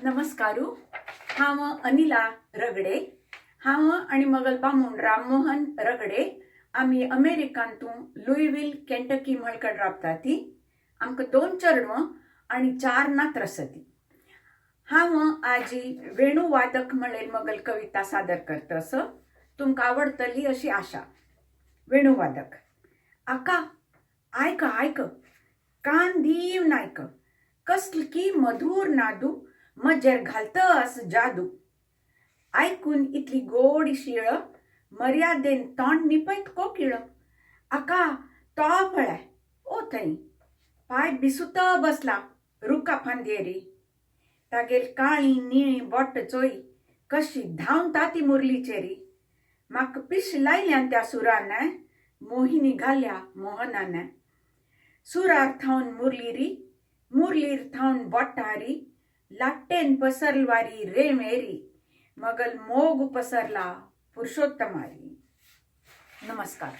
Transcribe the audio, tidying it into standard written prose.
नमस्कारू. हांव अनिला रगडे. हांव आनी मगल बामून राममोहन रगडे आमी अमेरिकांतून लुईविल केंटकी मळकड राबता ती. आमकां 2 चेडवां आनी 4 नात्र आसात. हांव आजी वेणुवादक म्हणलेली मगल कविता सादर करतस. तुमकां आवडटली अशी आशा. वेणुवादक. आका आयक आयक, कान दीवन आयक, कसली मधुर नादू मजेर घालतस जादू. आयकून इतली गोड शिळ, मर्यादेन तोंड निपयत कोकिळ. आका तो पळय ओ थंय, पाय बिसुत बसला रुखा फांद्येरी. तागेल काळी निळी बोट चोय, कशी धांवता ती मुरलीचेरी. म्हाका पिश लायल्या त्या सुरान, मोहिनी घाल्या मोहनान. सुरार थावन मुरलीरी, मुरलीर थावन बोटारी, लाट्टेन पसरलवारी रेमेरी, मगल मोग पसरला पुरुषोत्तमारी. नमस्कार.